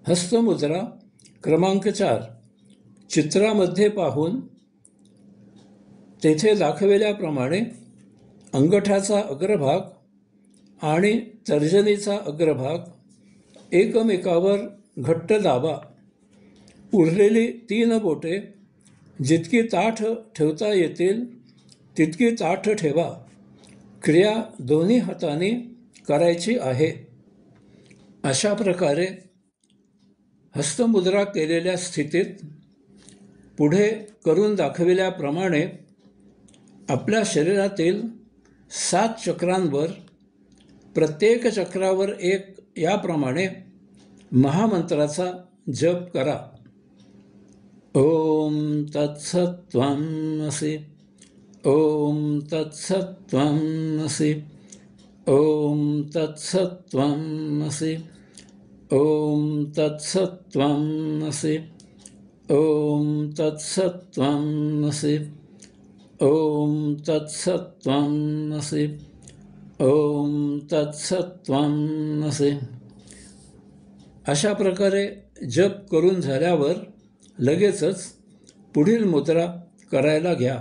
हस्तमुद्रा क्रमांक 4 चित्रामध्ये पाहून तेथे दाखविल्याप्रमाणे अंगठाचा अग्रभाग आणि तर्जनीचा अग्रभाग एकमेकावर घट्ट दाबा. उरलेली 3 बोटे जितकी ताठ ठेवता येतील तितकी ताठ ठेवा. क्रिया दोन्ही हातांनी करायची आहे. अशा प्रकारे हस्तमुद्रा केलेल्या स्थितीत पुढे करून दाखविल्याप्रमाणे आपल्या शरीरातील 7 चक्रांवर प्रत्येक चक्रावर एक याप्रमाणे महामंत्राचा जप करा. ओम तत्सत्त्वम् असि. ओम तत्सत्त्वम् असि. ओम तत्सत्त्वम् असि. ओम तत्सत्त्वम् असि. ओम तत्सत्त्वम् असि. ओम तत्सत्त्वम् असि. ओम तत्सत्त्वम् असि. अशा प्रकारे जप करून झाल्यावर लगेचच पुढील मुद्रा करायला घ्या.